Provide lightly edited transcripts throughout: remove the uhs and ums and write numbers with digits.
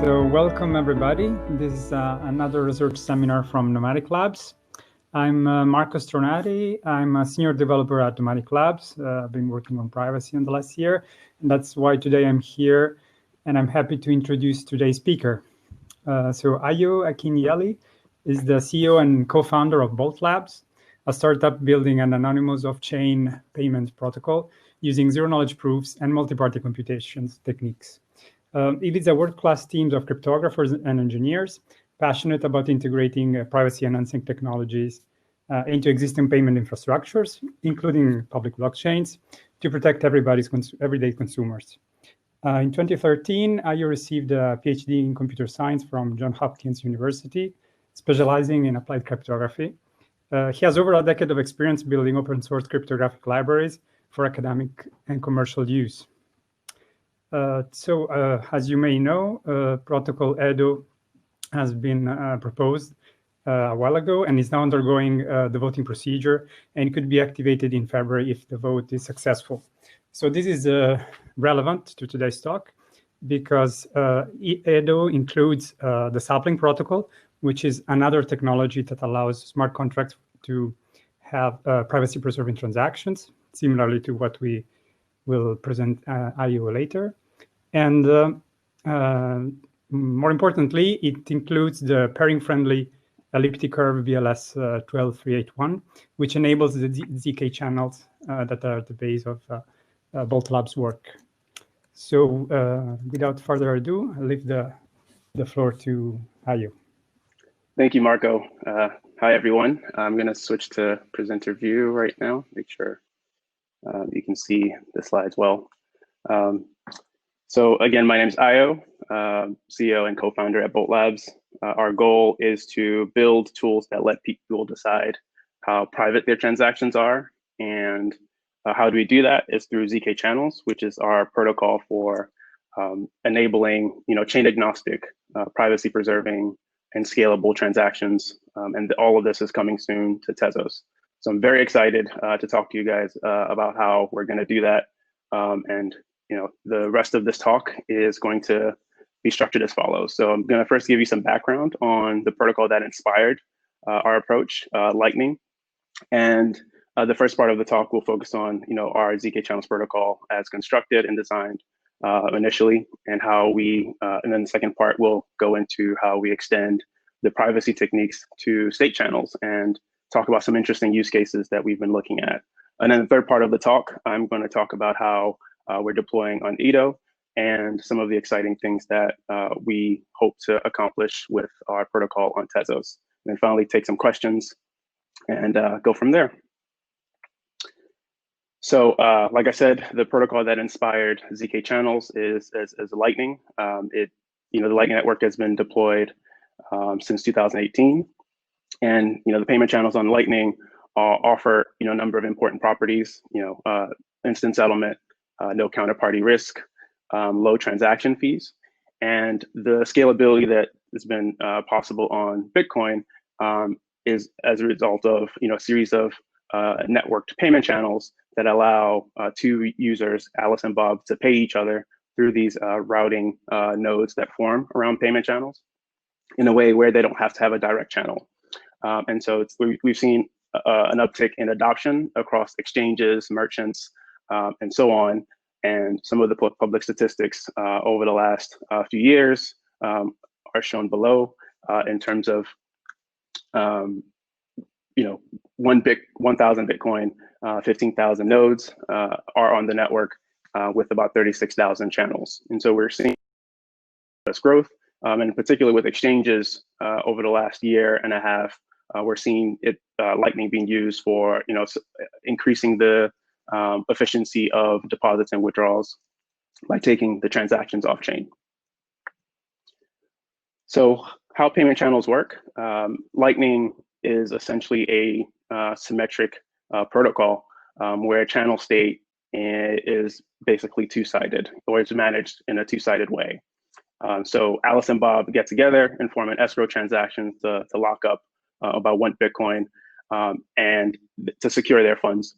So welcome everybody. This is another research seminar from Nomadic Labs. I'm Marco Stronati. I'm a senior developer at Nomadic Labs. I've been working on privacy in the last year, and that's why today I'm here, and I'm happy to introduce today's speaker. So Ayo Akinyele is the CEO and co-founder of Bolt Labs, a startup building an anonymous off-chain payment protocol using zero-knowledge proofs and multi-party computations techniques. It is a world-class team of cryptographers and engineers passionate about integrating privacy-enhancing technologies into existing payment infrastructures, including public blockchains, to protect everybody's everyday consumers. In 2013, Ayo received a PhD in computer science from Johns Hopkins University, specializing in applied cryptography. He has over a decade of experience building open source cryptographic libraries for academic and commercial use. As you may know, Protocol Edo has been proposed a while ago and is now undergoing the voting procedure and could be activated in February if the vote is successful. So this is relevant to today's talk because Edo includes the Sapling protocol, which is another technology that allows smart contracts to have privacy-preserving transactions, similarly to what we will present Ayo later. And more importantly, it includes the pairing-friendly elliptic curve BLS 12381, which enables the zkChannels that are at the base of Bolt Labs' work. So without further ado, I'll leave the floor to Ayo. Thank you, Marco. Hi, everyone. I'm going to switch to presenter view right now, make sure you can see the slides well. So again, my name is Ayo, CEO and co-founder at Bolt Labs. Our goal is to build tools that let people decide how private their transactions are. And how do we do that is through zkChannels, which is our protocol for enabling chain agnostic, privacy preserving, and scalable transactions. And all of this is coming soon to Tezos. So I'm very excited to talk to you guys about how we're going to do that. And the rest of this talk is going to be structured as follows. So I'm going to first give you some background on the protocol that inspired our approach, Lightning. And the first part of the talk will focus on our zkChannels protocol as constructed and designed initially, and how we, and then the second part will go into how we extend the privacy techniques to state channels and talk about some interesting use cases that we've been looking at. And then the third part of the talk, I'm going to talk about how we're deploying on Edo and some of the exciting things that we hope to accomplish with our protocol on Tezos. And then finally take some questions and go from there. So like I said, the protocol that inspired zkChannels is Lightning. The Lightning Network has been deployed since 2018. And the payment channels on Lightning offer a number of important properties, instant settlement, no counterparty risk, low transaction fees, and the scalability that has been possible on Bitcoin is as a result of a series of networked payment channels that allow two users, Alice and Bob, to pay each other through these routing nodes that form around payment channels in a way where they don't have to have a direct channel. And so we've seen an uptick in adoption across exchanges, merchants, and so on. And some of the public statistics over the last few years are shown below in terms of 1,000 Bitcoin, 15,000 nodes are on the network with about 36,000 channels. And so we're seeing this growth, and in particular with exchanges over the last year and a half, we're seeing it Lightning being used for increasing the efficiency of deposits and withdrawals by taking the transactions off chain. So how payment channels work? Lightning is essentially a symmetric protocol where channel state is basically two-sided, or it's managed in a two-sided way. So Alice and Bob get together and form an escrow transaction to lock up about 1 Bitcoin and to secure their funds.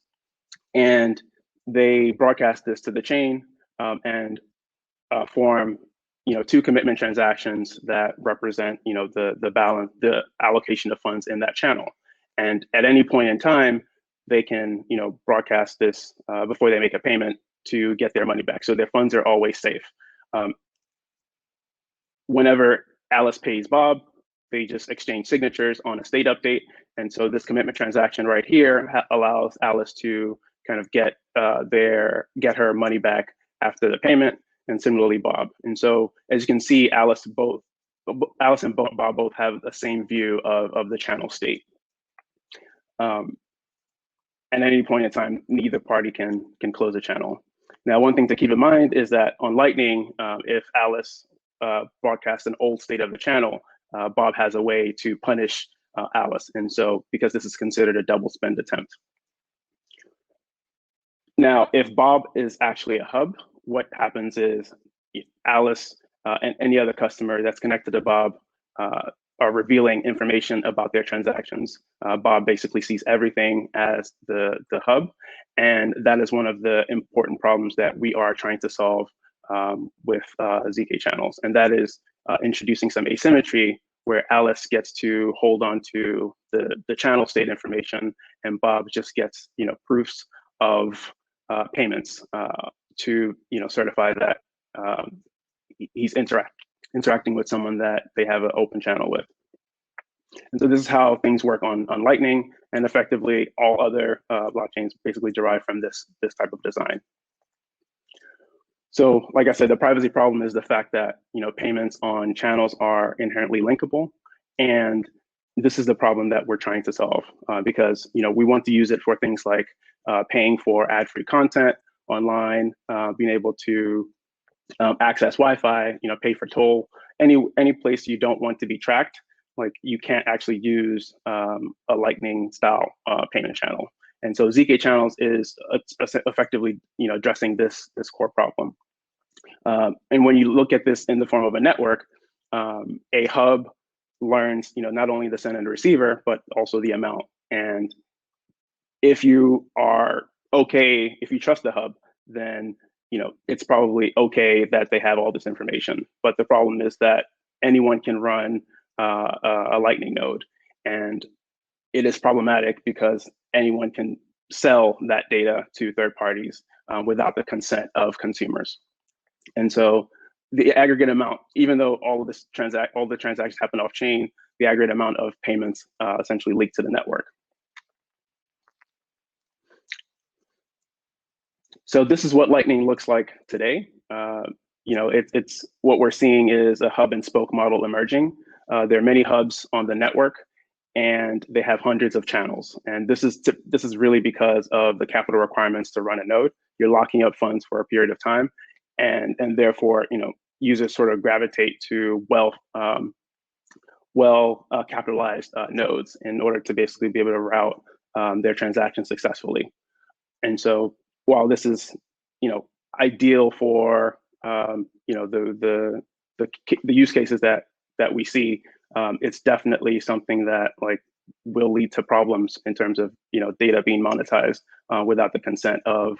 And they broadcast this to the chain and form two commitment transactions that represent the balance, the allocation of funds in that channel. And at any point in time, they can broadcast this before they make a payment to get their money back. So their funds are always safe. Whenever Alice pays Bob, they just exchange signatures on a state update. And so this commitment transaction right here allows Alice to kind of get her money back after the payment, and similarly Bob. And so as you can see, Alice and Bob both have the same view of the channel state. At any point in time, neither party can close a channel. Now, one thing to keep in mind is that on Lightning, if Alice broadcasts an old state of the channel, Bob has a way to punish Alice. And so because this is considered a double spend attempt. Now, if Bob is actually a hub, what happens is Alice and any other customer that's connected to Bob are revealing information about their transactions. Bob basically sees everything as the hub. And that is one of the important problems that we are trying to solve with zkChannels. And that is introducing some asymmetry where Alice gets to hold on to the channel state information, and Bob just gets proofs of payments to certify that he's interacting with someone that they have an open channel with. And so this is how things work on Lightning, and effectively all other blockchains basically derive from this type of design. So like I said, the privacy problem is the fact that payments on channels are inherently linkable, and this is the problem that we're trying to solve because we want to use it for things like paying for ad-free content online, being able to access Wi-Fi, pay for toll, any place you don't want to be tracked. Like you can't actually use a Lightning style payment channel. And so zkChannels is effectively addressing this core problem. And when you look at this in the form of a network, a hub learns not only the send and receiver, but also the amount. And if you trust the hub, then it's probably okay that they have all this information. But the problem is that anyone can run a Lightning node, and it is problematic because anyone can sell that data to third parties without the consent of consumers. And so the aggregate amount, even though all the transactions happen off chain, the aggregate amount of payments essentially leak to the network. So this is what Lightning looks like today. It's what we're seeing is a hub and spoke model emerging. There are many hubs on the network, and they have hundreds of channels. And this is really because of the capital requirements to run a node. You're locking up funds for a period of time, and therefore users sort of gravitate to well capitalized nodes in order to basically be able to route their transactions successfully. And so while this is ideal for the use cases that we see, it's definitely something that will lead to problems in terms of data being monetized without the consent of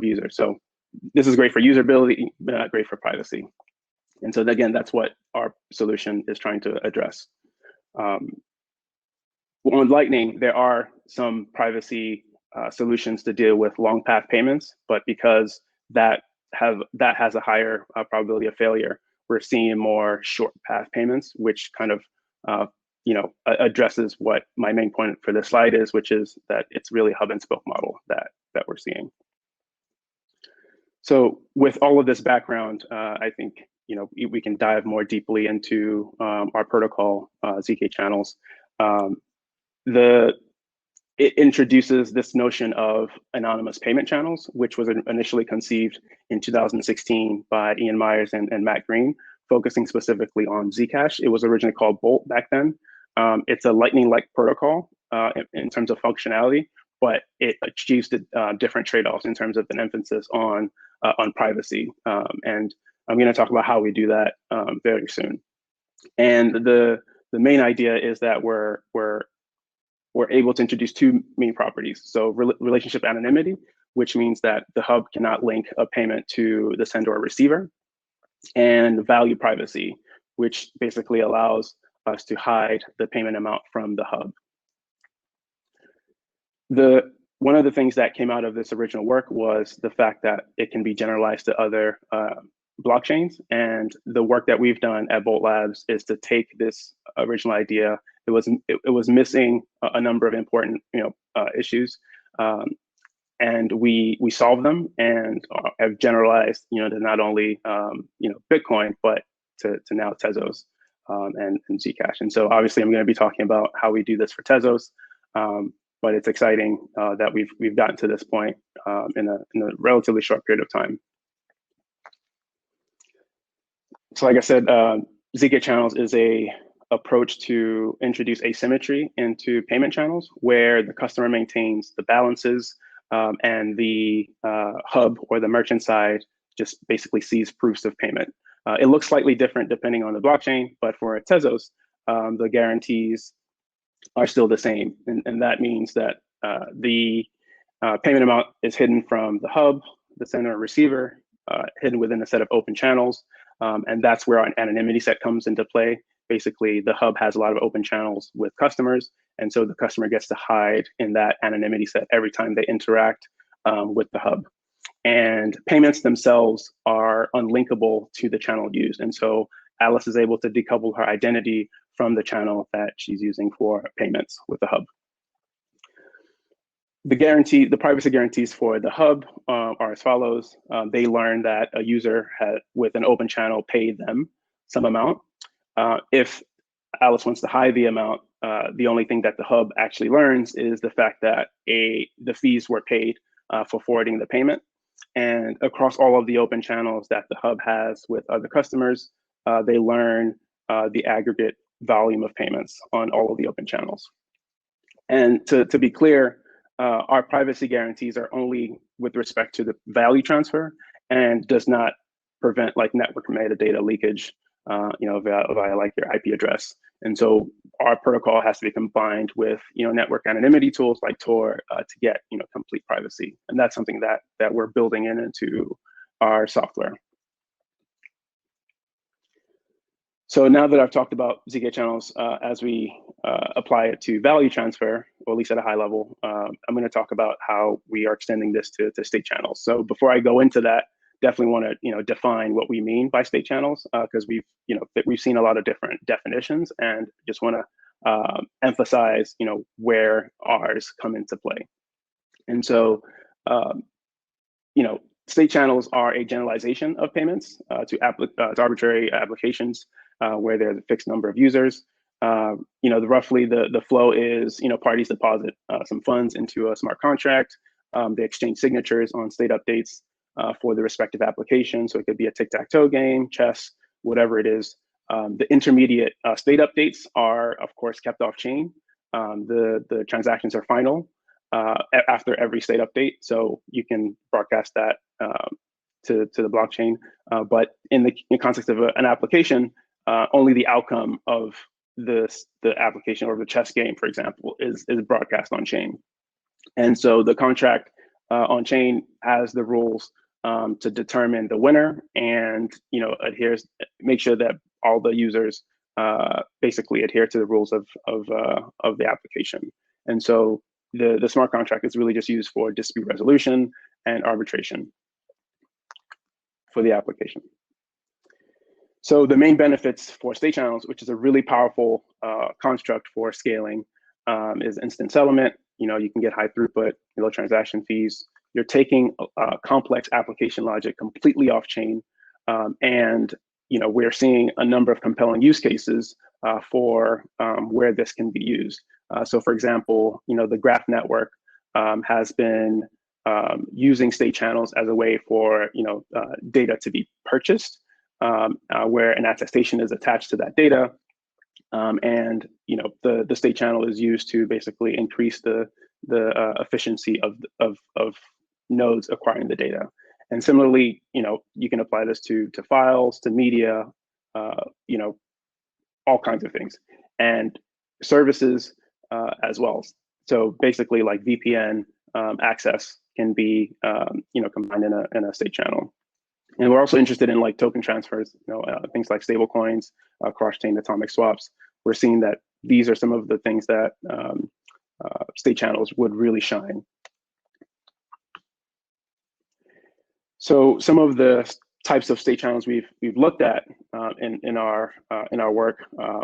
users. So this is great for usability, but not great for privacy. And so again, that's what our solution is trying to address. On Lightning, there are some privacy solutions to deal with long path payments, but because that has a higher probability of failure, we're seeing more short path payments, which kind of addresses what my main point for this slide is, which is that it's really hub and spoke model that we're seeing. So with all of this background, I think we can dive more deeply into our protocol, zkChannels. It introduces this notion of anonymous payment channels, which was initially conceived in 2016 by Ian Myers and Matt Green, focusing specifically on Zcash. It was originally called Bolt back then. It's a Lightning-like protocol in terms of functionality, but it achieves different trade-offs in terms of an emphasis on privacy. And I'm going to talk about how we do that very soon. And the main idea is that we're able to introduce two main properties. So relationship anonymity, which means that the hub cannot link a payment to the sender or receiver. and value privacy, which basically allows us to hide the payment amount from the hub. One of the things that came out of this original work was the fact that it can be generalized to other blockchains. And the work that we've done at Bolt Labs is to take this original idea. It was missing a number of important issues, and we solved them and have generalized to not only Bitcoin but to now Tezos and Zcash. And so obviously I'm going to be talking about how we do this for Tezos. But it's exciting that we've gotten to this point in a relatively short period of time. So like I said, zkChannels is a approach to introduce asymmetry into payment channels where the customer maintains the balances and the hub or the merchant side just basically sees proofs of payment. It looks slightly different depending on the blockchain, but for Tezos, the guarantees are still the same. And that means that the payment amount is hidden from the hub, the sender receiver, hidden within a set of open channels. And that's where an anonymity set comes into play. Basically, the hub has a lot of open channels with customers. And so the customer gets to hide in that anonymity set every time they interact with the hub. And payments themselves are unlinkable to the channel used. And so Alice is able to decouple her identity from the channel that she's using for payments with the hub. The privacy guarantees for the hub are as follows. They learn that a user with an open channel paid them some amount. If Alice wants to hide the amount, the only thing that the hub actually learns is the fact that the fees were paid for forwarding the payment. And across all of the open channels that the hub has with other customers, they learn the aggregate volume of payments on all of the open channels. And to be clear, our privacy guarantees are only with respect to the value transfer and does not prevent like network metadata leakage, via like your IP address. And so our protocol has to be combined with network anonymity tools like Tor to get complete privacy. And that's something that we're building into our software. So now that I've talked about zkChannels as we apply it to value transfer, or at least at a high level, I'm going to talk about how we are extending this to state channels. So before I go into that, definitely want to define what we mean by state channels because we've seen a lot of different definitions, and just want to emphasize where ours come into play. And so state channels are a generalization of payments to arbitrary applications where there's a fixed number of users. Roughly the flow is parties deposit some funds into a smart contract. They exchange signatures on state updates for the respective application. So it could be a tic-tac-toe game, chess, whatever it is. The intermediate state updates are, of course, kept off chain. The transactions are final after every state update. So you can broadcast that to the blockchain. But in the context of an application, only the outcome of the application or the chess game, for example, is broadcast on chain. And so the contract on chain has the rules to determine the winner and make sure that all the users basically adhere to the rules of the application. And so the smart contract is really just used for dispute resolution and arbitration for the application. So the main benefits for state channels, which is a really powerful construct for scaling, is instant settlement. You can get high throughput, low transaction fees. You're taking complex application logic completely off chain. And we're seeing a number of compelling use cases for where this can be used. So for example, the graph network has been using state channels as a way for data to be purchased, where an attestation is attached to that data. And the state channel is used to basically increase the efficiency of nodes acquiring the data. And similarly, you can apply this to files, to media, all kinds of things, and services as well. So basically, like VPN access can be combined in a state channel. And we're also interested in like token transfers, things like stable coins, cross-chain atomic swaps. We're seeing that these are some of the things that state channels would really shine. So some of the types of state channels we've looked at in our work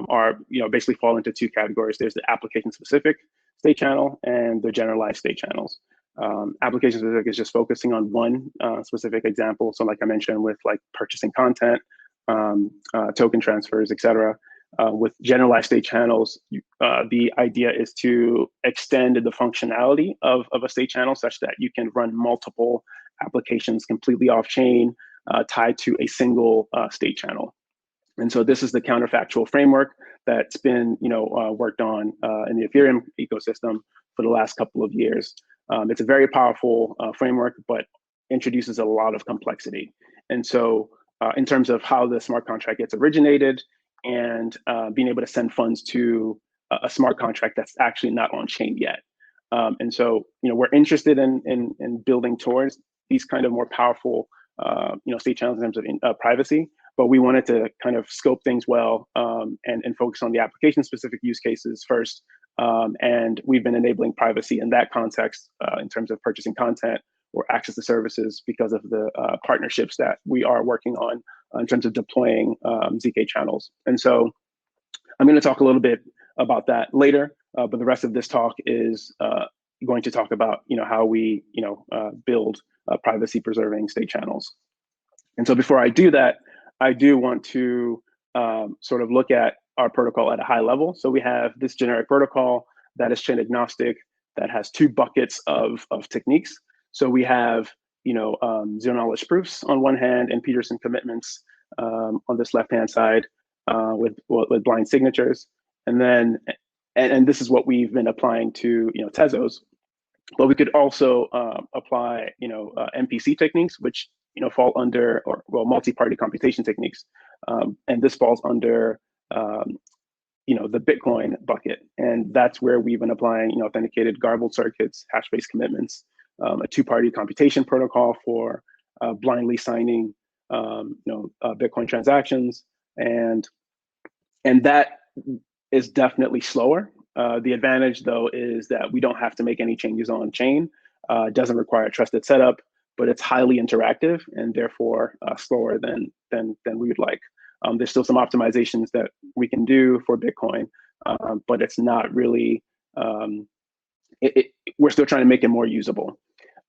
are basically fall into two categories. There's the application specific state channel and the generalized state channels. Application specific is just focusing on one specific example. So like I mentioned with like purchasing content, token transfers, etc. With generalized state channels, the idea is to extend the functionality of a state channel such that you can run multiple applications completely off chain, tied to a single state channel. And so this is the counterfactual framework that's been worked on in the Ethereum ecosystem for the last couple of years. It's a very powerful framework, but introduces a lot of complexity. And so in terms of how the smart contract gets originated and being able to send funds to a smart contract that's actually not on chain yet. And so we're interested in building towards these kind of more powerful state channels in terms of privacy, but we wanted to kind of scope things well and focus on the application specific use cases first. And we've been enabling privacy in that context in terms of purchasing content or access to services because of the partnerships that we are working on in terms of deploying zkChannels. And so I'm going to talk a little bit about that later, but the rest of this talk is going to talk about how we build privacy preserving state channels. And so before I do that, I do want to sort of look at our protocol at a high level. So we have this generic protocol that is chain agnostic, that has two buckets of techniques. So we have zero knowledge proofs on one hand and Peterson commitments on this left-hand side with blind signatures. And then, and this is what we've been applying to Tezos. But we could also apply MPC techniques, which fall under, or well, multi-party computation techniques, and this falls under the Bitcoin bucket, and that's where we've been applying authenticated garbled circuits, hash-based commitments, a two-party computation protocol for blindly signing Bitcoin transactions, and that is definitely slower. The advantage, though, is that we don't have to make any changes on chain. It doesn't require a trusted setup, but it's highly interactive and therefore slower than we would like. There's still some optimizations that we can do for Bitcoin, but it's not really. We're still trying to make it more usable.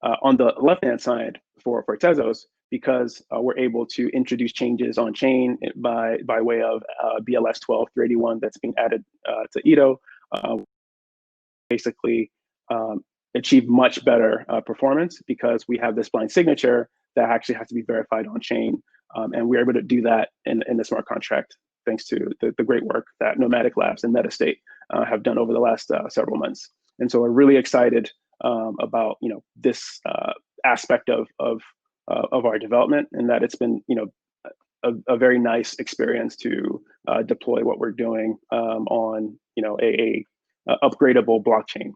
On the left-hand side for Tezos, because we're able to introduce changes on chain by way of BLS 12.381 that's being added to Ito. Basically achieve much better performance because we have this blind signature that actually has to be verified on chain. And we're able to do that in the smart contract, thanks to the great work that Nomadic Labs and Metastate have done over the last several months. And so we're really excited about this aspect of our development, and that it's been a very nice experience to deploy what we're doing on a upgradable blockchain,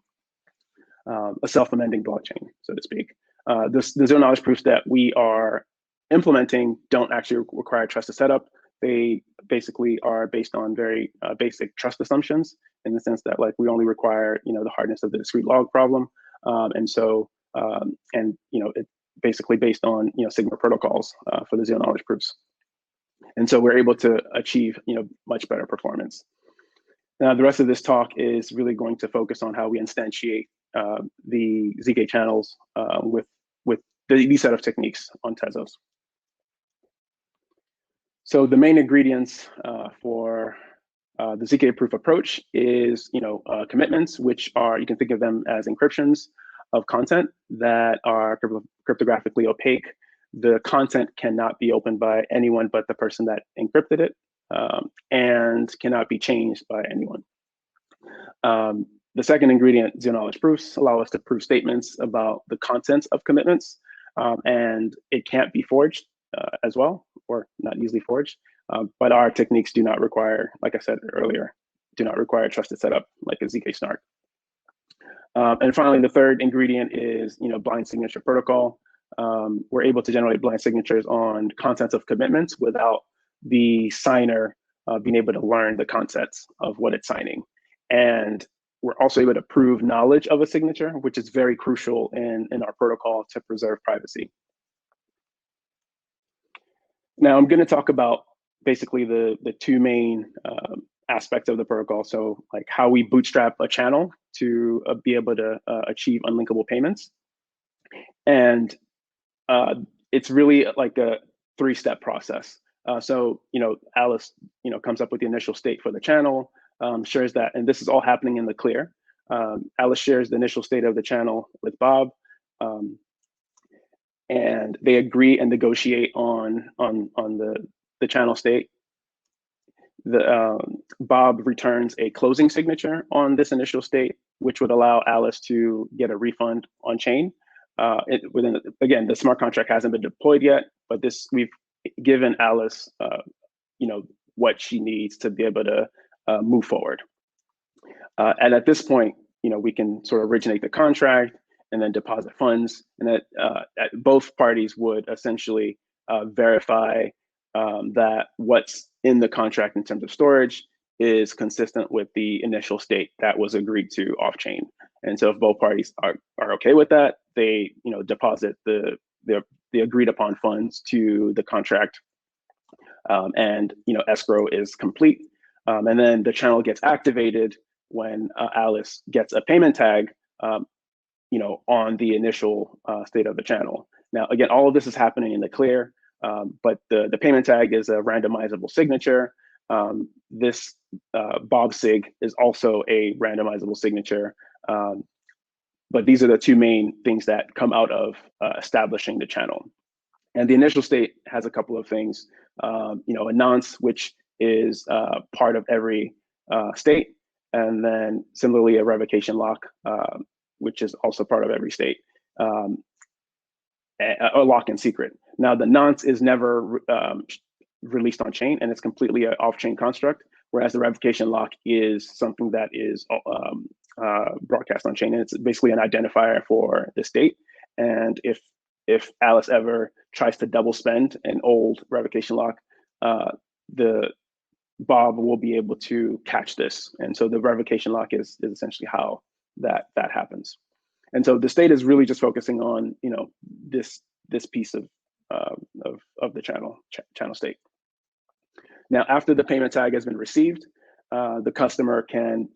a self-amending blockchain, so to speak. The zero knowledge proofs that we are implementing don't actually require trusted setup. They basically are based on very basic trust assumptions, in the sense that like we only require the hardness of the discrete log problem, and so it's basically based on Sigma protocols for the zero knowledge proofs, and so we're able to achieve much better performance. Now, the rest of this talk is really going to focus on how we instantiate the zkChannels with these set of techniques on Tezos. So the main ingredients for the zk proof approach is commitments, which are, you can think of them as encryptions of content that are cryptographically opaque. The content cannot be opened by anyone but the person that encrypted it, and cannot be changed by anyone. The second ingredient, zero knowledge proofs, allow us to prove statements about the contents of commitments, and it can't be forged as well, or not easily forged. But our techniques do not require, like I said earlier, do not require a trusted setup like a zk snark. And finally, the third ingredient is blind signature protocol. we're able to generate blind signatures on contents of commitments without the signer being able to learn the contents of what it's signing. And we're also able to prove knowledge of a signature, which is very crucial in our protocol to preserve privacy. Now I'm going to talk about basically the two main aspects of the protocol. So like how we bootstrap a channel to be able to achieve unlinkable payments. And it's really like a three-step process. So, Alice, comes up with the initial state for the channel, shares that, and this is all happening in the clear. Alice shares the initial state of the channel with Bob, and they agree and negotiate on the channel state. Bob returns a closing signature on this initial state, which would allow Alice to get a refund on chain. Again, the smart contract hasn't been deployed yet, but we've given Alice, what she needs to be able to move forward. And at this point, we can sort of originate the contract and then deposit funds, and that both parties would essentially verify that what's in the contract in terms of storage is consistent with the initial state that was agreed to off-chain. And so if both parties are okay with that, they deposit the agreed upon funds to the contract, and escrow is complete. And then the channel gets activated when Alice gets a payment tag on the initial state of the channel. Now, again, all of this is happening in the clear, but the payment tag is a randomizable signature. This Bob Sig is also a randomizable signature. But these are the two main things that come out of establishing the channel. And the initial state has a couple of things, a nonce, which is part of every state, and then similarly a revocation lock, which is also part of every state, a lock and secret. Now the nonce is never released on chain, and it's completely an off-chain construct, whereas the revocation lock is something that is broadcast on chain, and it's basically an identifier for the state. And if Alice ever tries to double spend an old revocation lock, the Bob will be able to catch this. And so the revocation lock is essentially how that happens. And so the state is really just focusing on this piece of the channel state. Now, after the payment tag has been received, the customer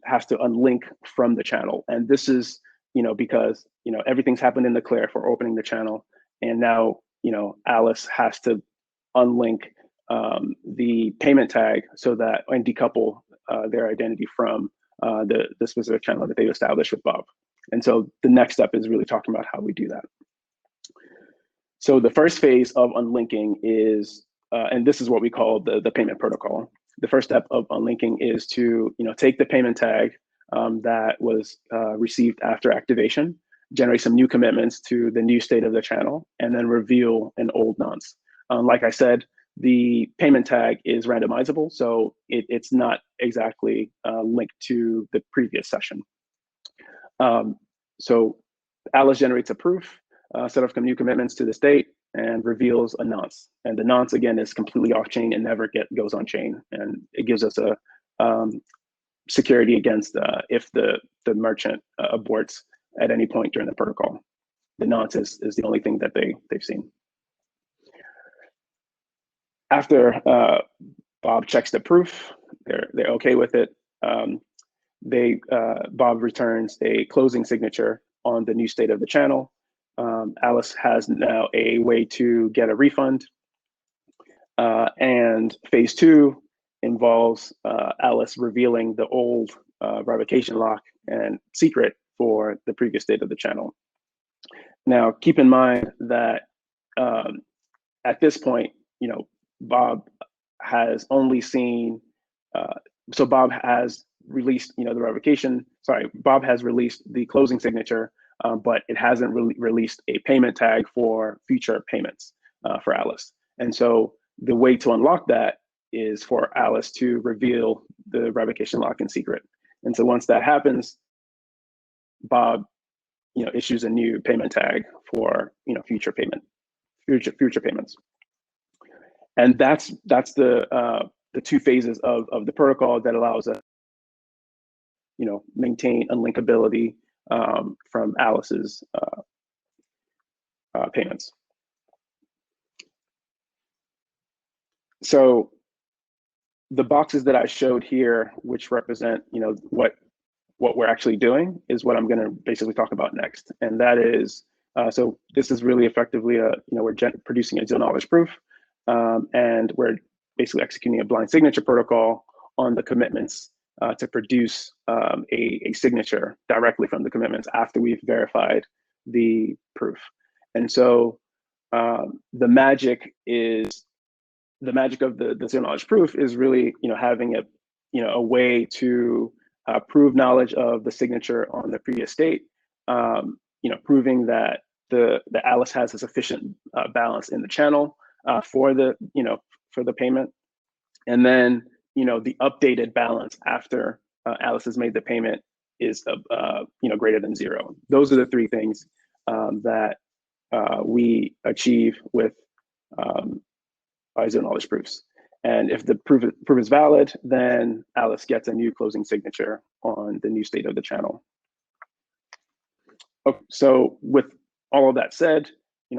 has to unlink from the channel. And this is because everything's happened in the clear for opening the channel, and now Alice has to unlink the payment tag and decouple their identity from the specific channel that they've established with Bob. And so the next step is really talking about how we do that. So the first phase of unlinking is, and this is what we call the payment protocol. The first step of unlinking is to take the payment tag that was received after activation, generate some new commitments to the new state of the channel, and then reveal an old nonce. Like I said, the payment tag is randomizable, so it's not exactly linked to the previous session. So Alice generates a proof, set of new commitments to the state, and reveals a nonce. And the nonce, again, is completely off-chain and never goes on-chain. And it gives us a security against if the merchant aborts at any point during the protocol. The nonce is the only thing that they've seen. After Bob checks the proof, they're okay with it. Bob returns a closing signature on the new state of the channel. Alice has now a way to get a refund. And phase 2 involves Alice revealing the old revocation lock and secret for the previous state of the channel. Now, keep in mind that at this point, Bob has only seen, so Bob has released, the revocation, Bob has released the closing signature, but it hasn't released a payment tag for future payments for Alice. And so the way to unlock that is for Alice to reveal the revocation lock in secret. And so once that happens, Bob, issues a new payment tag for future payments. And that's the two phases of the protocol that allows us maintain unlinkability from Alice's payments. So the boxes that I showed here, which represent what we're actually doing, is what I'm going to basically talk about next. And that is, so this is really effectively we're producing a zero knowledge proof, and we're basically executing a blind signature protocol on the commitments to produce a signature directly from the commitments after we've verified the proof. And so the magic of the zero knowledge proof is really having a way to prove knowledge of the signature on the previous state, proving that the Alice has a sufficient balance in the channel for the payment, and then the updated balance after Alice has made the payment is greater than zero. Those are the three things that we achieve with zero knowledge proofs. And if the proof is valid, then Alice gets a new closing signature on the new state of the channel. Okay, so with all of that said,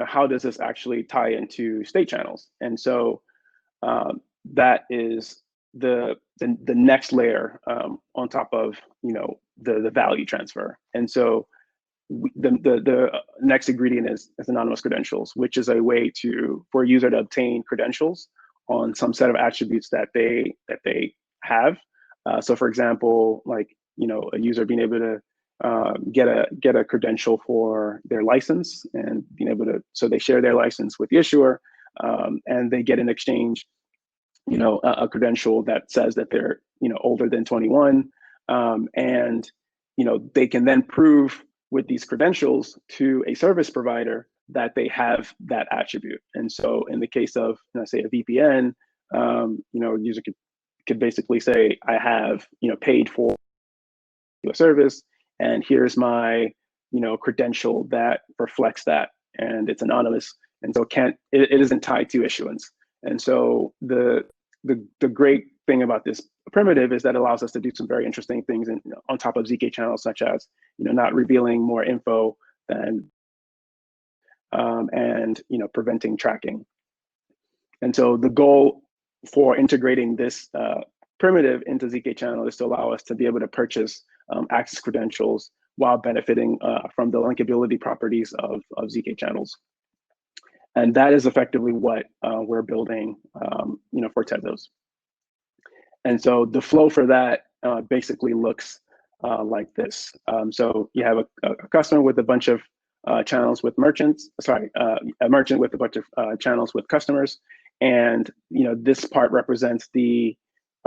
how does this actually tie into state channels? And so that is the next layer on top of the value transfer. And so the next ingredient is anonymous credentials, which is a way for a user to obtain credentials on some set of attributes that they have. So for example, like a user being able to get a credential for their license, and being able to, so they share their license with the issuer, and they get in exchange a credential that says that they're older than 21, and they can then prove with these credentials to a service provider that they have that attribute. And so in the case of say a VPN, a user could basically say, I have paid for a service, and here's my credential that reflects that, and it's anonymous, and so it isn't tied to issuance. And so the great thing about this primitive is that it allows us to do some very interesting things on top of zkChannels, such as not revealing more info than and preventing tracking. And so the goal for integrating this primitive into zkChannel is to allow us to be able to purchase access credentials while benefiting from the linkability properties of zkChannels. And that is effectively what we're building for Tezos. And so the flow for that basically looks like this. So you have a customer with a bunch of channels with merchants, a merchant with a bunch of channels with customers. And this part represents the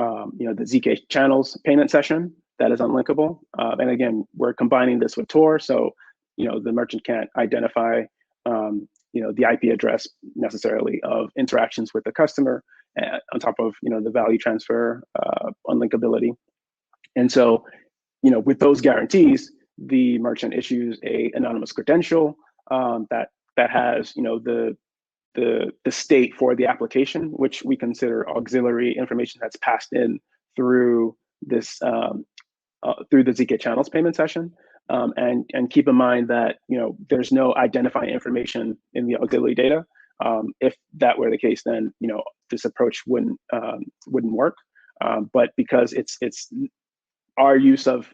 zkChannels payment session that is unlinkable. And again, we're combining this with Tor, so the merchant can't identify the IP address necessarily of interactions with the customer, on top of the value transfer unlinkability. And so with those guarantees, the merchant issues a anonymous credential that has the state for the application, which we consider auxiliary information that's passed in through this through the zkChannels payment session. And keep in mind that there's no identifying information in the auxiliary data. If that were the case, then this approach wouldn't work. But because it's our use of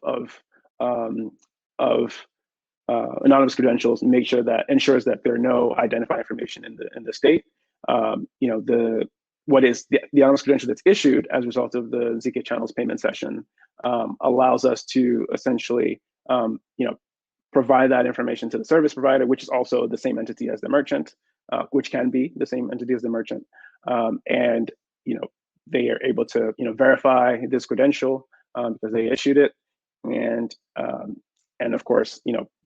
anonymous credentials, ensures that there are no identifying information in the state. What is the anonymous credential that's issued as a result of the zkChannels payment session allows us to essentially provide that information to the service provider, which is also the same entity as the merchant, which can be the same entity as the merchant, and they are able to verify this credential because they issued it, and of course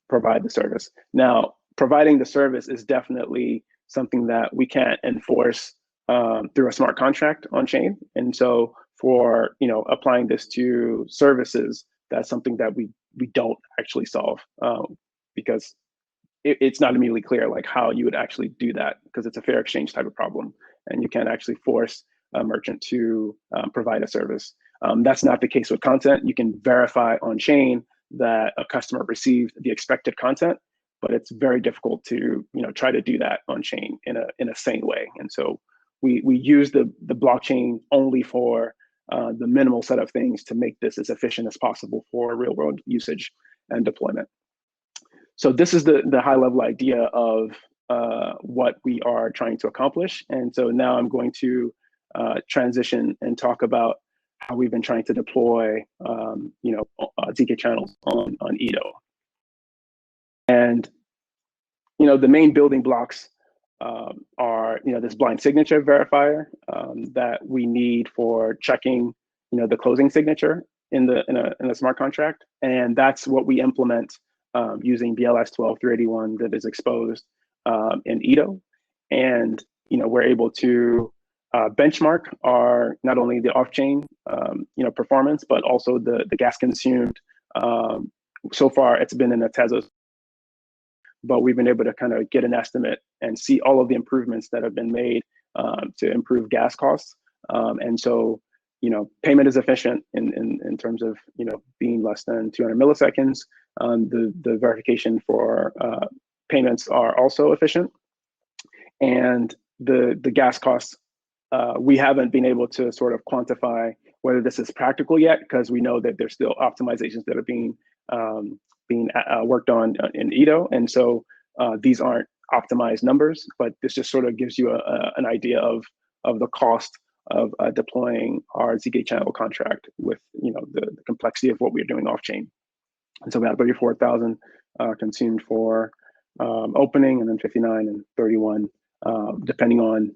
provide the service. Now, providing the service is definitely something that we can't enforce through a smart contract on chain, and so for applying this to services, that's something that we don't actually solve because it's not immediately clear like how you would actually do that, because it's a fair exchange type of problem, and you can't actually force a merchant to provide a service. That's not the case with content. You can verify on chain that a customer received the expected content, but it's very difficult to try to do that on chain in a sane way. And so we use the blockchain only for the minimal set of things to make this as efficient as possible for real world usage and deployment. So this is the high level idea of what we are trying to accomplish. And so now I'm going to transition and talk about how we've been trying to deploy zkChannels on Edo. And the main building blocks are this blind signature verifier that we need for checking the closing signature in a smart contract, and that's what we implement using BLS 12.381 that is exposed in Edo. And we're able to benchmark our not only the off-chain performance, but also the gas consumed. So far, it's been in a Tezos, but we've been able to kind of get an estimate and see all of the improvements that have been made to improve gas costs. And so, payment is efficient in terms of being less than 200 milliseconds. The verification for payments are also efficient, and the gas costs. We haven't been able to sort of quantify whether this is practical yet, because we know that there's still optimizations that are being worked on in Edo, and so these aren't optimized numbers, but this just sort of gives you an idea of the cost of deploying our zkChannel contract with the complexity of what we're doing off chain. And so we have 34,000 consumed for opening, and then 59 and 31 depending on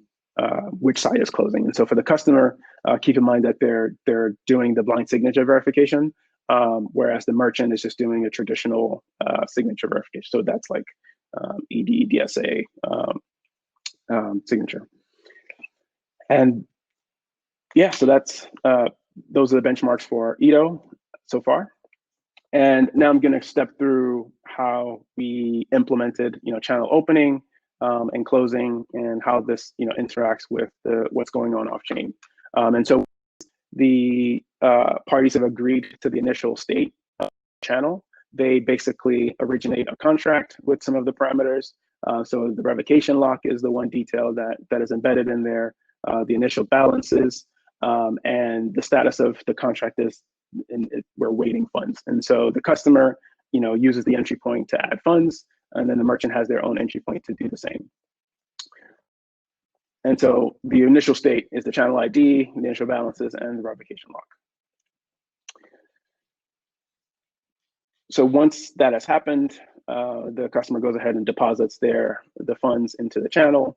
which side is closing. And so for the customer, keep in mind that they're doing the blind signature verification, whereas the merchant is just doing a traditional signature verification. So that's like ED, DSA signature. And yeah, so that's those are the benchmarks for Edo so far. And now I'm going to step through how we implemented channel opening and closing, and how this interacts with what's going on off chain. And so the parties have agreed to the initial state of the channel. They basically originate a contract with some of the parameters. So the revocation lock is the one detail that is embedded in there. The initial balances and the status of the contract is we're waiting funds. And so the customer uses the entry point to add funds, and then the merchant has their own entry point to do the same. And so the initial state is the channel ID, the initial balances, and the revocation lock. So once that has happened, the customer goes ahead and deposits the funds into the channel.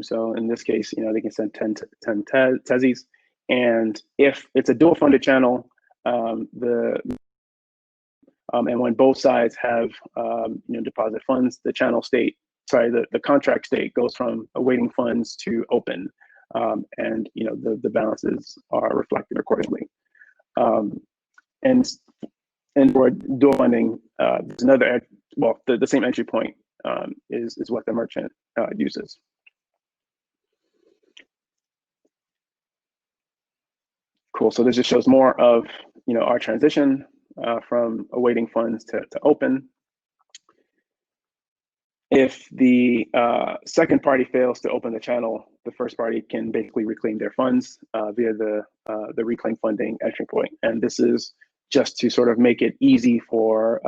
So in this case, they can send 10 Tezos. And if it's a dual funded channel, and when both sides have deposit funds, the channel state, the contract state goes from awaiting funds to open, and the balances are reflected accordingly. And for dual funding, there's another, the same entry point is what the merchant uses. Cool. So this just shows more of our transition from awaiting funds to open. If the second party fails to open the channel, the first party can basically reclaim their funds via the reclaim funding entry point. And this is just to sort of make it easy for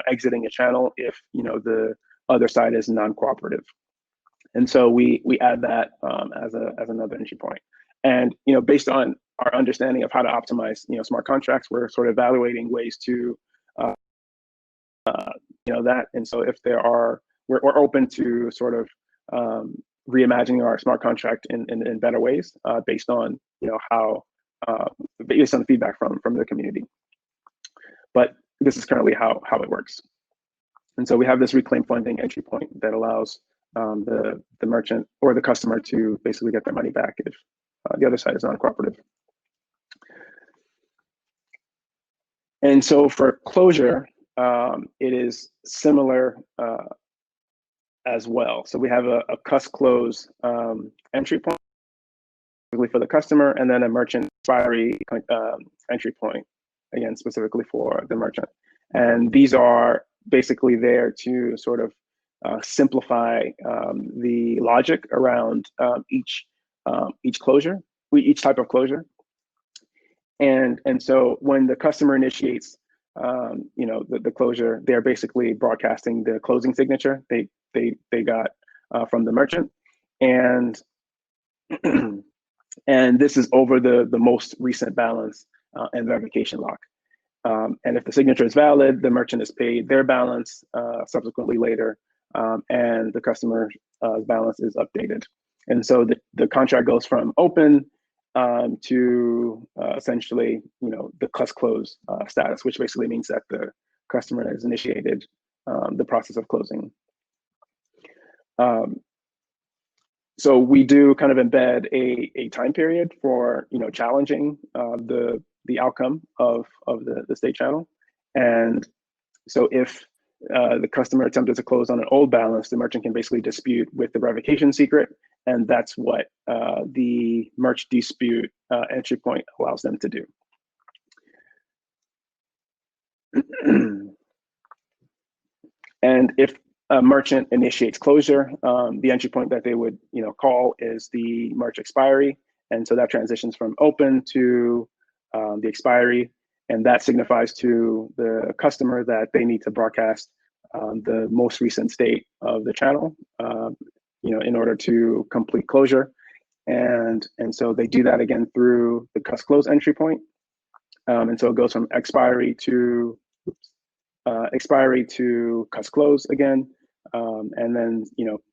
exiting a channel if the other side is non-cooperative. And so we add that as another entry point. And based on our understanding of how to optimize smart contracts, we're sort of evaluating ways to that. And so if there are, we're open to sort of reimagining our smart contract in better ways based on how based on the feedback from the community. But this is currently how it works. And so we have this reclaim funding entry point that allows the merchant or the customer to basically get their money back if the other side is not cooperative. And so for closure, it is similar as well. So we have a cus-close entry point for the customer, and then a merchant expiry entry point, again, specifically for the merchant. And these are basically there to sort of simplify the logic around each closure, each type of closure. And so when the customer initiates, the closure, they're basically broadcasting the closing signature they got from the merchant, and and this is over the most recent balance and verification lock. And if the signature is valid, the merchant is paid their balance subsequently later, and the customer's balance is updated. And so the contract goes from open to essentially, the cus-close status, which basically means that the customer has initiated the process of closing. So we do kind of embed a time period for challenging the outcome of the state channel. And so if the customer attempted to close on an old balance, the merchant can basically dispute with the revocation secret, and that's what the merge dispute entry point allows them to do. And if a merchant initiates closure, the entry point that they would call is the merge expiry, and so that transitions from open to the expiry, and that signifies to the customer that they need to broadcast the most recent state of the channel, in order to complete closure, and so they do that again through the cus-close entry point, and so it goes from expiry to cus-close again, and then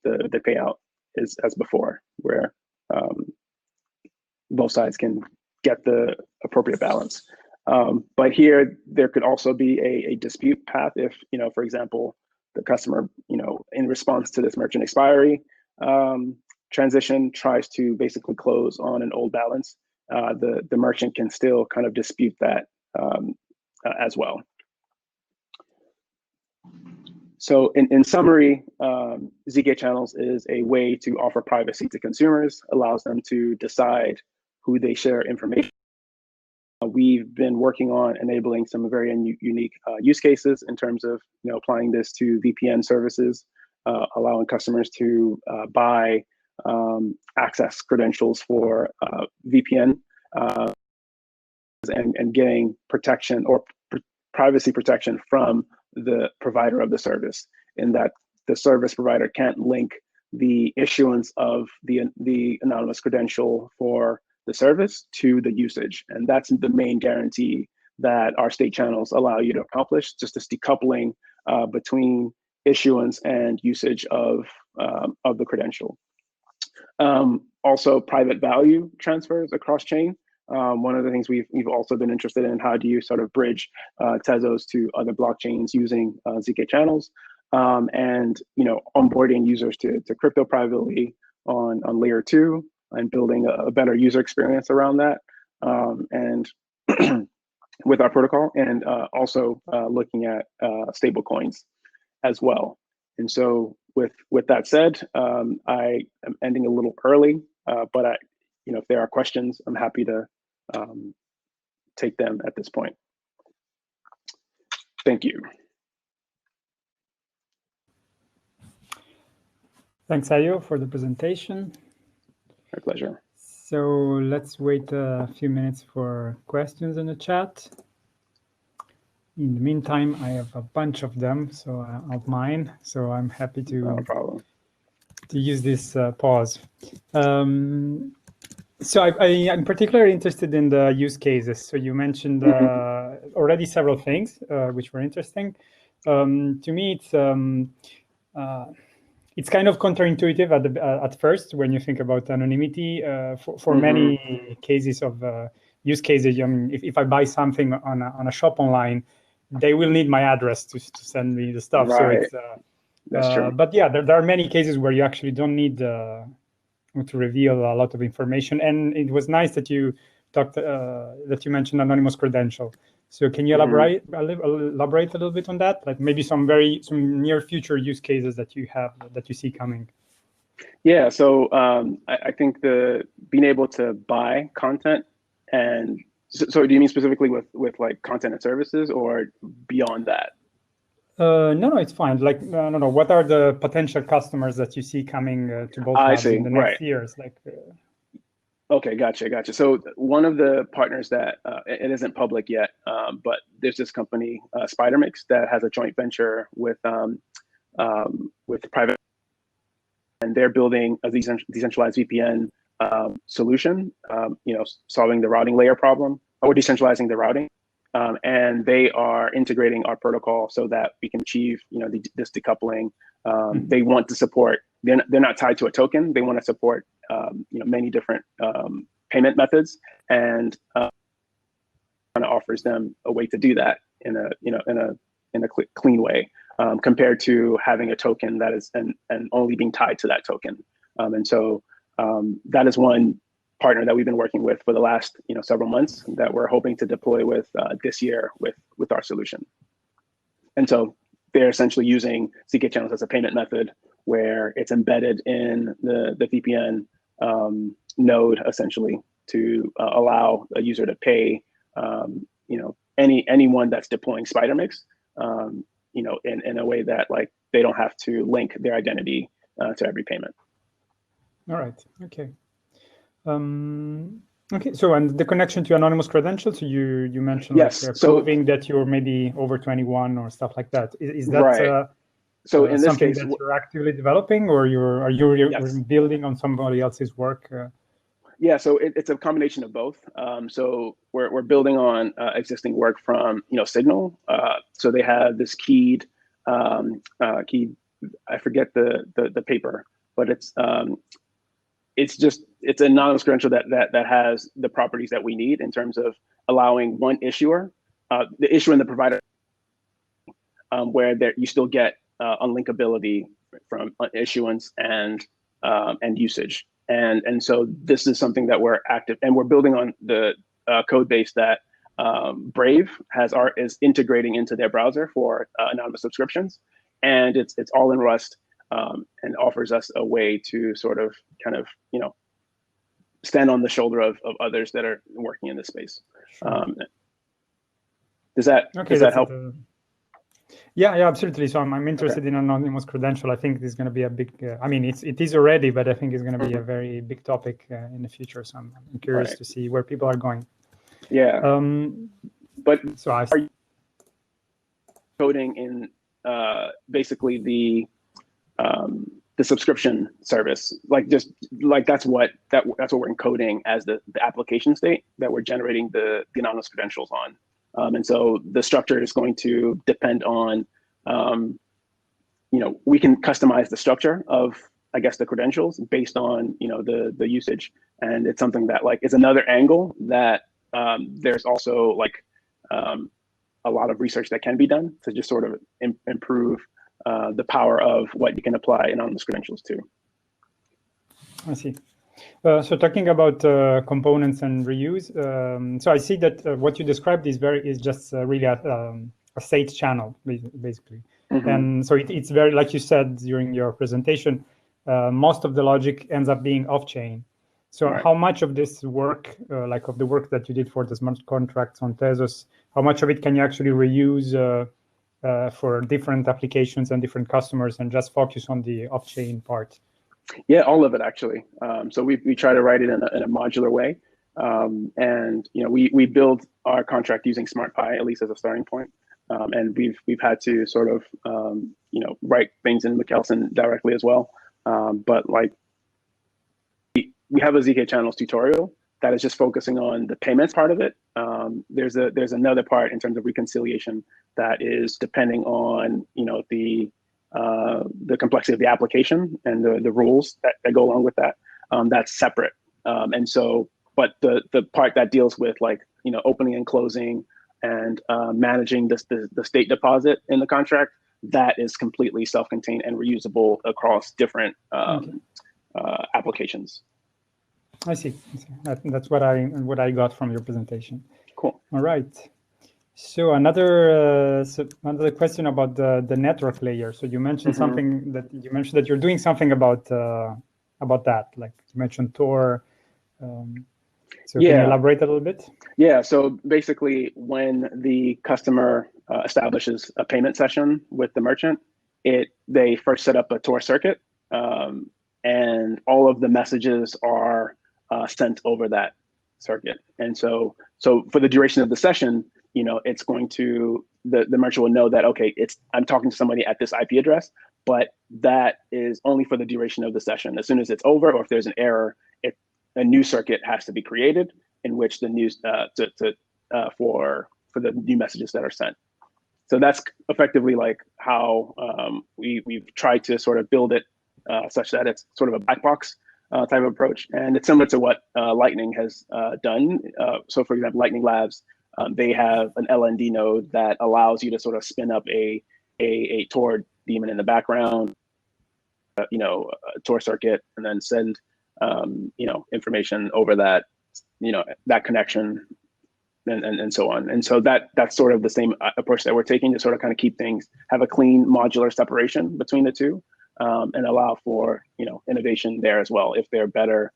the payout is as before, where both sides can get the appropriate balance. But here, there could also be a dispute path if, for example, the customer, in response to this merchant expiry transition, tries to basically close on an old balance. The merchant can still kind of dispute that as well. So in summary, zkChannels is a way to offer privacy to consumers, allows them to decide who they share information. We've been working on enabling some very unique use cases in terms of applying this to VPN services, allowing customers to buy access credentials for VPN and getting protection or privacy protection from the provider of the service, in that the service provider can't link the issuance of the anonymous credential for the service to the usage. And that's the main guarantee that our state channels allow you to accomplish, just this decoupling between issuance and usage of the credential. Also, private value transfers across chain. One of the things we've also been interested in, how do you sort of bridge Tezos to other blockchains using zkChannels, and onboarding users to crypto privately on layer 2 and building a better user experience around that, and with our protocol, and also looking at stable coins as well. And so with that said, I am ending a little early, but if there are questions, I'm happy to take them at this point. Thank you. Thanks, Ayo, for the presentation. My pleasure. So let's wait a few minutes for questions in the chat. In the meantime, I have a bunch of them, so of mine. So I'm happy to No problem. To use this pause. So I'm particularly interested in the use cases. So you mentioned already several things which were interesting. To me, it's kind of counterintuitive at first when you think about anonymity. For many cases of use cases, I mean, if I buy something on a shop online, they will need my address to send me the stuff. Right. So it's that's true. But yeah, there are many cases where you actually don't need to reveal a lot of information. And it was nice that you talked that you mentioned anonymous credential, So can you elaborate a little bit on that? Like maybe some near future use cases that you have that you see coming. Yeah, so I think being able to buy content, and so do you mean specifically with like content and services, or beyond that? No, it's fine. Like, no. What are the potential customers that you see coming to both labs in the next years? Like, okay, gotcha. So one of the partners that it isn't public yet, but there's this company, SpiderMix, that has a joint venture with private, and they're building a decentralized VPN solution. Solving the routing layer problem, or decentralizing the routing. And they are integrating our protocol so that we can achieve, this decoupling. They want to support. They're not tied to a token. They want to support, many different payment methods, and kind of offers them a way to do that in a clean way, compared to having a token that is and only being tied to that token. And so that is one partner that we've been working with for the last several months that we're hoping to deploy with this year with our solution. And so they're essentially using zkChannels as a payment method where it's embedded in the VPN node, essentially, to allow a user to pay anyone that's deploying SpiderMix in a way that like they don't have to link their identity to every payment. All right. Okay. Okay. So, and the connection to anonymous credentials, you mentioned, yes, like proving that you're maybe over 21 or stuff like that. Is that right? So in this something case, that you're actively developing, or are you building on somebody else's work? Yeah, so it's a combination of both. So we're building on existing work from Signal. So they have this keyed. I forget the paper, but it's an anonymous credential that has the properties that we need in terms of allowing one issuer, the issuer and the provider, where you still get unlinkability from issuance and usage. And so this is something that we're active, and we're building on the code base that Brave is integrating into their browser for anonymous subscriptions, and it's all in Rust, and offers us a way to sort of kind of stand on the shoulder of others that are working in this space. Sure. Does that help? Yeah, absolutely. So I'm interested in anonymous credential. I think this is going to be a big. I mean, it is already, but I think it's going to be a very big topic in the future. So I'm curious to see where people are going. Yeah. But so are you coding in basically the subscription service, that's what we're encoding as the application state that we're generating the anonymous credentials on. And so the structure is going to depend on, we can customize the structure of, I guess, the credentials based on, the usage. And it's something that is another angle that there's also a lot of research that can be done to just sort of improve the power of what you can apply anonymous credentials to. I see. So talking about components and reuse, so I see that what you described is just really a state channel, basically. And so it's very, like you said during your presentation, most of the logic ends up being off-chain. So how much of this work, of the work that you did for the smart contracts on Tezos, how much of it can you actually reuse for different applications and different customers, and just focus on the off-chain part? Yeah, all of it actually. So we try to write it in a modular way, and we build our contract using SmartPy, at least as a starting point, and we've had to sort of write things in McKelson directly as well. But we have a zkChannels tutorial that is just focusing on the payments part of it. There's another part in terms of reconciliation that is depending on the complexity of the application and the rules that go along with that. That's separate. And so, but the part that deals with opening and closing and managing the state deposit in the contract, that is completely self-contained and reusable across different applications. I see. That's what I got from your presentation. Cool. All right. So another question about the network layer. So you mentioned something that you're doing something about that. Like you mentioned Tor. So can you elaborate a little bit? Yeah. So basically, when the customer establishes a payment session with the merchant, they first set up a Tor circuit, and all of the messages are sent over that circuit. And so for the duration of the session, it's going to the merchant will know that, okay, I'm talking to somebody at this IP address, but that is only for the duration of the session. As soon as it's over, or if there's an error, a new circuit has to be created in which the news for the new messages that are sent. So that's effectively like how we've tried to sort of build it such that it's sort of a black box type of approach, and it's similar to what Lightning has done. So, for example, Lightning Labs, they have an LND node that allows you to sort of spin up a Tor daemon in the background, a Tor circuit, and then send information over that that connection, and so on. And so that's sort of the same approach that we're taking to sort of kind of keep things, have a clean modular separation between the two, and allow for innovation there as well if there are better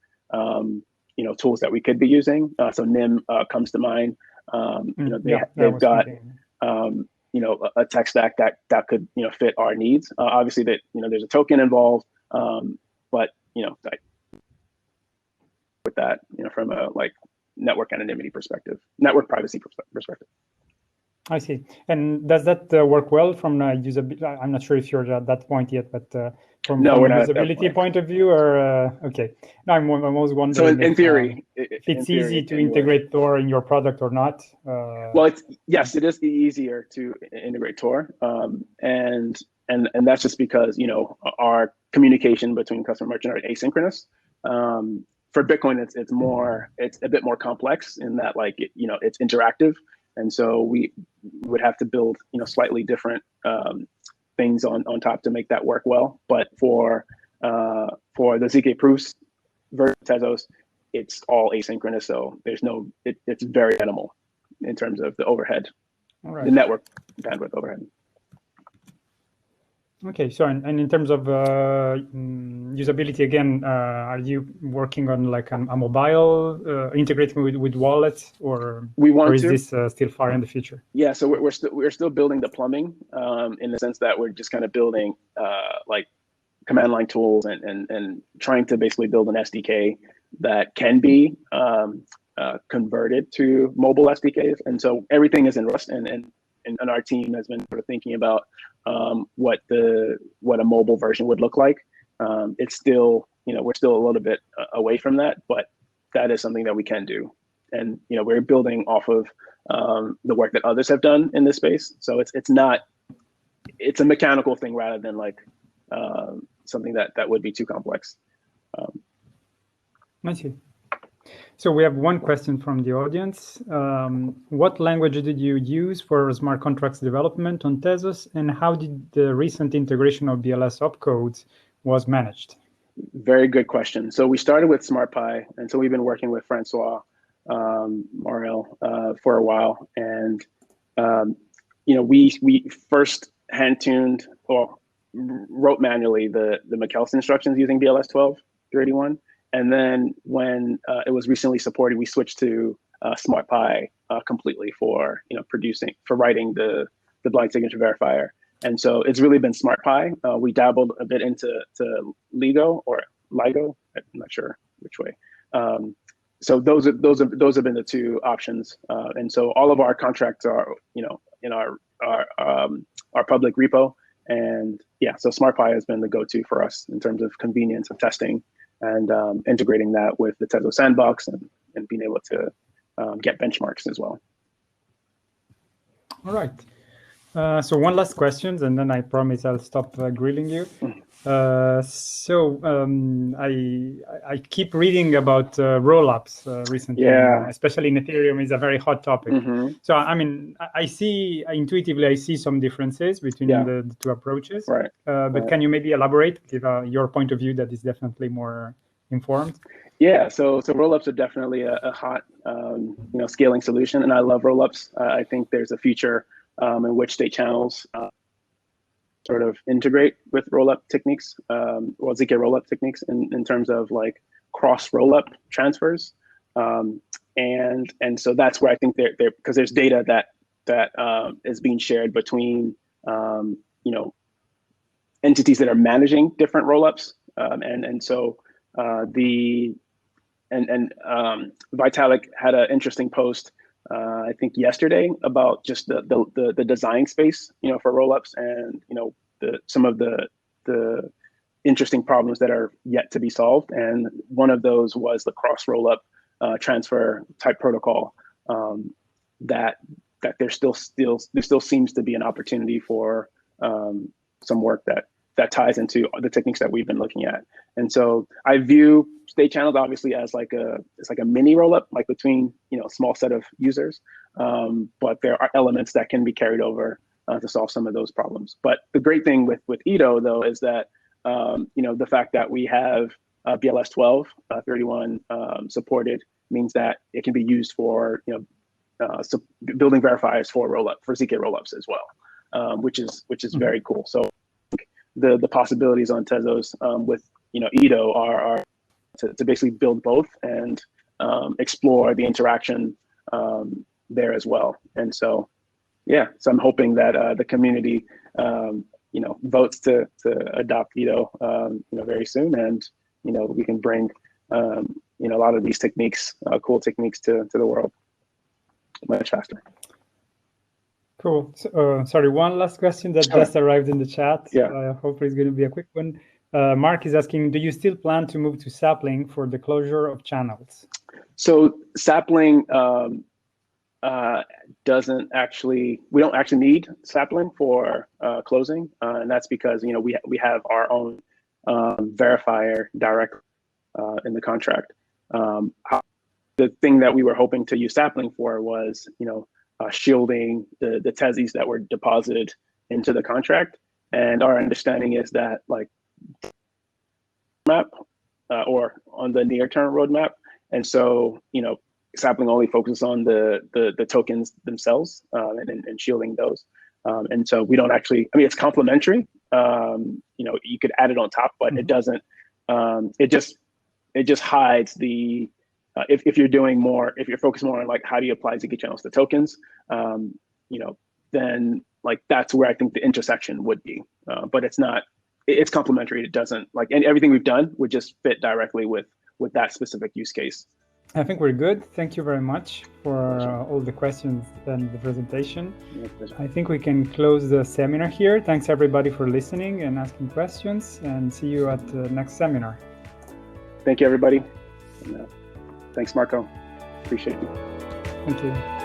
tools that we could be using. So NIM comes to mind. They've got a tech stack that could fit our needs. Obviously that there's a token involved, but with that from a network anonymity perspective, network privacy perspective. I see. And does that work well from usability? I'm not sure if you're at that point yet, but from a usability point of view, or okay. No, I'm almost wondering. So in theory, if it's easy to integrate Tor in your product or not. Well, yes, it is easier to integrate Tor, and that's just because our communication between customer and merchant are asynchronous. For Bitcoin, it's a bit more complex in that it's interactive. And so we would have to build, slightly different things on top to make that work well. But for the zk proofs versus Tezos, it's all asynchronous. So there's it's very minimal in terms of the overhead, the network bandwidth overhead. Okay, so and in terms of usability, again, are you working on a mobile integrating with wallets, or is this still far in the future? Yeah, so we're still building the plumbing in the sense that we're just kind of building command line tools and trying to basically build an SDK that can be converted to mobile SDKs. And so everything is in Rust, and our team has been sort of thinking about what a mobile version would look like. It's still, we're still a little bit away from that, but that is something that we can do. And, we're building off of the work that others have done in this space. So it's a mechanical thing rather than something that would be too complex. I see. So we have one question from the audience. What language did you use for smart contracts development on Tezos, and how did the recent integration of BLS opcodes was managed? Very good question. So we started with SmartPy, and so we've been working with Francois Morel for a while, and we first hand-tuned or wrote manually the McKelson instructions using BLS 12.381. And then when it was recently supported, we switched to SmartPy completely for writing the blind signature verifier. And so it's really been SmartPy. We dabbled a bit into LIGO. I'm not sure which way. So those have been the two options. And so all of our contracts are in our public repo. And yeah, so SmartPy has been the go-to for us in terms of convenience of testing, and integrating that with the Tezos sandbox and being able to get benchmarks as well. All right. So one last question, and then I promise I'll stop grilling you. I keep reading about Rollups recently, especially in Ethereum. Is a very hot topic. So I mean, intuitively I see some differences between the two approaches. But can you maybe elaborate, give your point of view that is definitely more informed? Yeah, so rollups are definitely a hot scaling solution, and I love rollups. I think there's a future in which state channels sort of integrate with rollup techniques, or zk rollup techniques in terms of like cross rollup transfers, and so that's where I think they're because there's data that is being shared between entities that are managing different rollups, and so Vitalik had an interesting post, I think yesterday, about just the design space, for rollups, and some of the interesting problems that are yet to be solved. And one of those was the cross rollup transfer type protocol. That there still seems to be an opportunity for some work that ties into the techniques that we've been looking at. And so I view state channels obviously as it's like a mini rollup, like between a small set of users, but there are elements that can be carried over to solve some of those problems. But the great thing with Edo though is that the fact that we have BLS 12 31 supported means that it can be used for building verifiers for zk rollups as well, which is very cool. So the possibilities on Tezos with Edo are to basically build both and explore the interaction there as well. And so so I'm hoping that the community votes to adopt Edo very soon, and we can bring a lot of these techniques, cool techniques, to the world much faster. Cool. So, sorry, one last question that just arrived in the chat. Yeah. Hopefully it's going to be a quick one. Mark is asking, do you still plan to move to Sapling for the closure of channels? So Sapling we don't actually need Sapling for closing, and that's because we have our own verifier direct in the contract. The thing that we were hoping to use Sapling for was shielding the Tezos that were deposited into the contract, and our understanding is that like map or on the near-term roadmap, and so Sapling only focuses on the tokens themselves and shielding those, and so we don't actually. I mean, it's complementary. You could add it on top, but it doesn't. It just hides the. If you're doing more, if you're focused more on like how do you apply zkChannels to tokens, then like that's where I think the intersection would be. But it's not. It's complementary. It doesn't and everything we've done would just fit directly with that specific use case. I think we're good. Thank you very much for all the questions and the presentation. I think we can close the seminar here. Thanks everybody for listening and asking questions, and see you at the next seminar. Thank you, everybody. And, thanks, Marco. Appreciate you. Thank you.